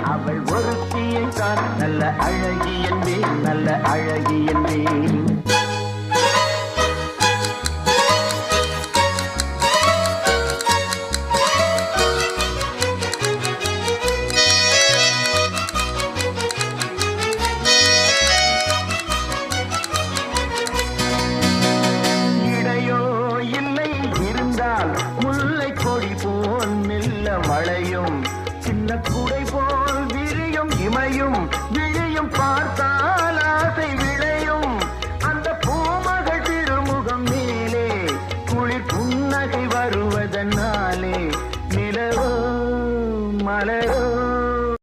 அவள் ஒருத்தியை தான் நல்ல அழகி என்பேன், நல்ல அழகி என்பேன். முல்லை கொடி போல் மெல்ல மழையும் சின்ன குடை போல் விரியும் இமையும் விழியும் பார்த்த